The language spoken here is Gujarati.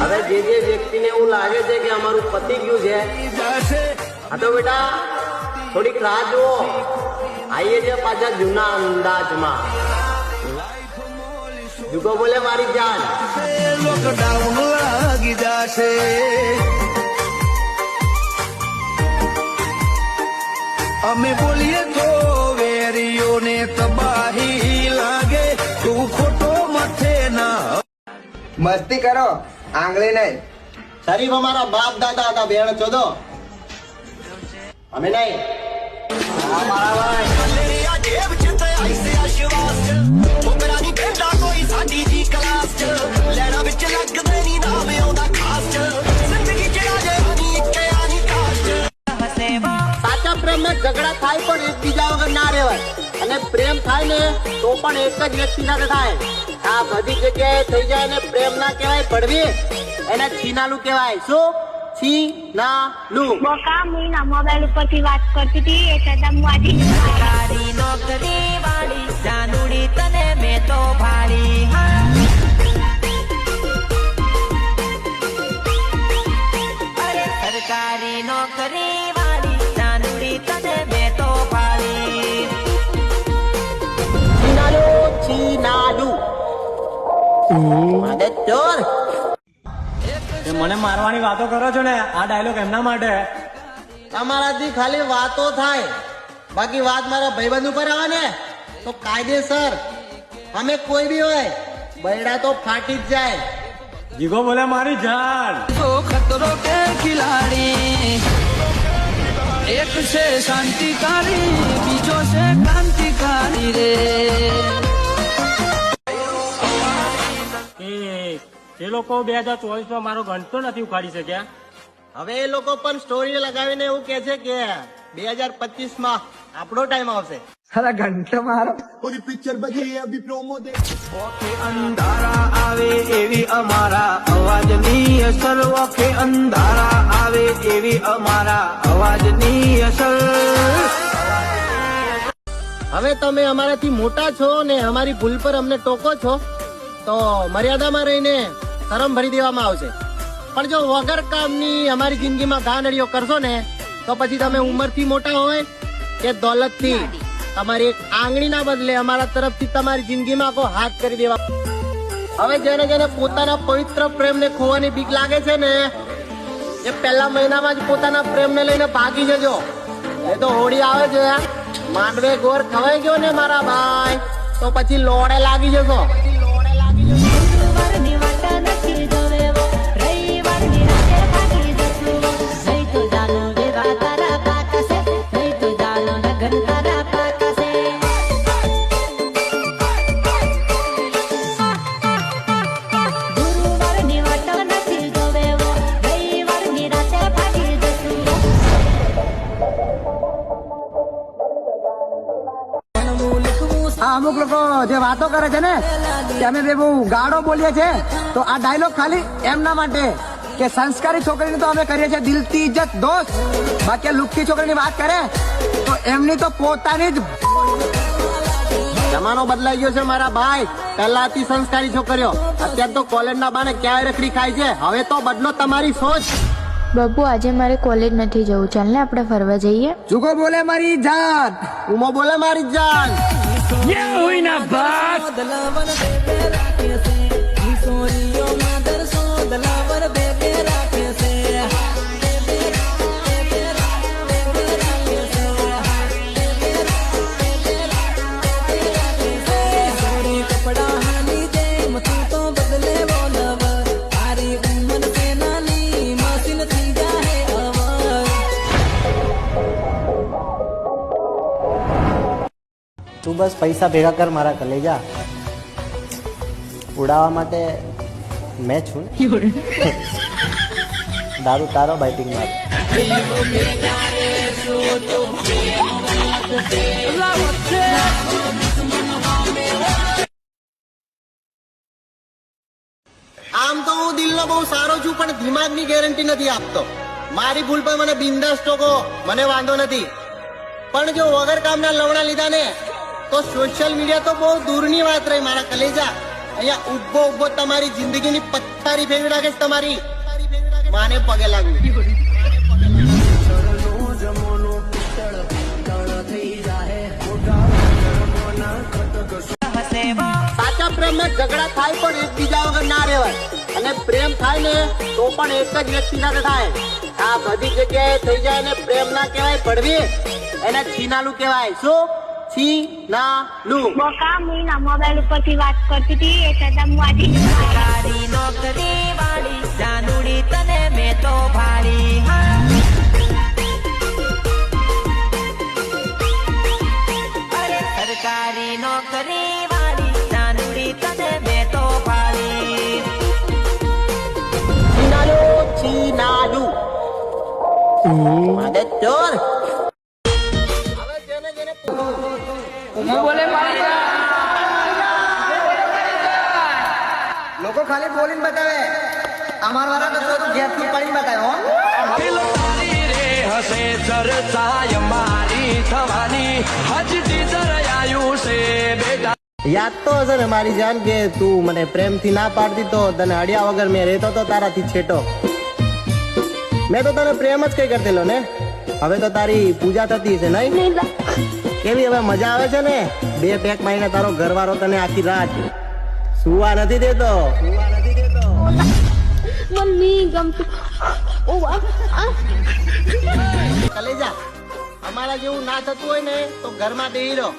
હવે જે વ્યક્તિને એવું લાગે છે કે અમારું પતી ગયું છે, હા તો બેટા થોડીક રાહ જુઓ, આવીએ છે પાછા જૂના અંદાજમાં. જુગો બોલે મારી જાન, લોકડાઉન લાગી જશે. અમે બોલીએ તો વેરીઓને તબાહી લાગે, તું ખોટો મથે ના. મસ્તી કરો, આંગળી નહીં. શરીફ અમારા બાપ દાદા હતા, બેણ ચોદો અમે નહીં. હા મારા ભાઈ, સાચા પ્રેમમાં ઝઘડા થાય પણ એકબીજા વગર ના રહેવાય, અને પ્રેમ થાય ને તો પણ એક જ વ્યક્તિ સાથે થાય. આ બધી જગ્યાએ થઈ જાય ને પ્રેમ ના કહેવાય પડવી, એને છીનાલું કહેવાય. શું? છીનાલું. બોકા હું ના મોબાઈલ ઉપરથી વાત કરતી હતી એટલે હું આજે સરકારી નોકરી વાળી જાનુડી તને મેં તો ભાળી. અરે સરકારી નોકરી વાળી જાનુડી તને મેં તો ભાળી. છીનાલું, છીનાલું. મારે ચોર. મને મારવાની વાતો કરો છો ને, આ ડાયલોગ એમના માટે. તમારાથી ખાલી વાતો થાય, બાકી વાત મારા ભાઈબંધ ઉપર આવે ને તો કાયદેસર. અમે કોઈ બી હોય બૈડા તો ફાટી જ જાય. જીગો બોલે મારી જાન. તો ખતરો કે ખિલાડી, એક છે શાંતિકારી, બીજો છે ક્રાંતિકારી રે. એ લોકો 2024 મારો ઘંટો નથી ઉખાડી શક્યા. હવે એ લોકો પણ સ્ટોરી લગાવીને એવું કે છે કે 2025 આપણો ટાઈમ આવશે. અરે ઘંટો મારો. ઓકે અંધારા આવે એવી અમારા અવાજની અસર, ઓકે અંધારા આવે એવી અમારા અવાજની અસર. હવે તમે અમારાથી મોટા છો ને અમારી ભૂલ પર અમને ટોકો છો તો મર્યાદામાં રહીને શરમ ભરી દેવામાં આવશે. પણ જો વગર કામની અમારી જિંદગીમાં ગાંડડીઓ કરશો ને તો પછી તમે ઉંમરથી મોટા હોય કે દોલતથી, તમારી એક આંગળીના બદલે અમારા તરફથી તમારી જિંદગીમાં કોઈ હાથ કરી દેવા. હવે જેને જેને પોતાના પવિત્ર પ્રેમને ખોવાની બીક લાગે છે ને એ પહેલા મહિનામાં જ પોતાના પ્રેમને લઈને ભાગી જજો. એ તો હોળી આવે છે, માંડવે ગોર ખવાઈ ગયો ને મારા ભાઈ તો પછી લોડે લાગી જશો. ગુરુવારની વાટ નથી જોવેવો, રવિવારની રાતે ભાગી જશું. જઈ તો જાનો વેવા તારા પાકશે, જઈ તો જાનો લગન તારા પાકશે. ગુરુવારની વાટ નથી જોવેવો, રવિવારની રાતે ભાગી જશું. આ અમુક લોકો જે વાતો કરે છે ને કે અમે બે બહુ ગાળો બોલીએ છે, તો આ ડાયલોગ ખાલી એમના માટે કે સંસ્કારી છોકરીની તો અમે કરીએ છીએ દિલથી ઇજ્જત દોસ્ત, બાકી લુખ્ખી છોકરીની વાત કરે તો એમની તો પોતાની જ. જમાનો બદલાઈ ગયો છે મારા ભાઈ. પહેલાથી સંસ્કારી છોકરીઓ, અત્યારે તો કોલેજના બાને ક્યાંય રખડી ખાય છે. હવે તો બદલો તમારી સોચ. બાબુ આજે મારે કોલેજ નથી જવું, ચાલ ને આપણે ફરવા જઈએ. જુગો બોલે મારી જાન, ઉમો બોલે મારી જાન. તું બસ પૈસા ભેગા કર મારા કલેજા, ઉડાવવા માટે મેં છું ને. દારૂ તારો, બાઇટિંગ મારો. આમ તો હું દિલનો બહુ સારો છું પણ દિમાગની ગેરંટી નથી આપતો. મારી ભૂલ પર મને બિંદાસ ટોકો, મને વાંધો નથી. પણ જો વગર કામના લવણા લીધા ને તો સોશિયલ મીડિયા તો બહુ દૂરની વાત રહી મારા કલેજા. અહીંયા ઉભો ઉભો તમારી જિંદગીની પથ્થારી ફેરવી નાખે છે તમારી માને પગે લાગુ. સાચા પ્રેમમાં ઝઘડા થાય પણ એકબીજા વગર ના રહેવાય અને પ્રેમ થાય ને તો પણ એક જ વ્યક્તિ સાથે થાય. આ બધી જગ્યાએ થઈ જાય ને પ્રેમ ના કહેવાય ભડવી, એને છીનાલું કહેવાય. શું? છીનાલું. બોકા હું ના મોબાઈલ ઉપરથી વાત કરતી હતી એટલે હું આજે સરકારી નોકરી વાળી જાનુડી તને મેં તો ભાળી અરે સરકારી નોકરી વાળી જાનુડી તને મેં તો ભાળી છીનાલું છીનાલું. મદદ ચોર. હવે જેને જેને લોકો ખાલી બોલીને બતાવે, અમાર વાળા કરતો તો ઘેરથી પડીને બતાવે હો. દિલ તારી રે હસે ચર્ચાય મારી થવાની હજ ટીચર આયું છે બેટા. યાદ તો હશે ને મારી જાન કે તું મને પ્રેમથી ના પાડતી તો તને અડ્યા વગર મેં રહેતો તો તારાથી છેટો. મેં તો તને પ્રેમ જ કઈ કરતેલો ને. હવે તો તારી પૂજા થતી છે નહીં? કેવી હવે મજા આવે છે ને? 2 પેક મારીને તારો ઘરવાળો તને આખી રાત સુવા નથી દેતો. મમ્મી ગમતું કલેજા અમારા જેવું ના થતું હોય ને તો ઘરમાં બેહી રહો.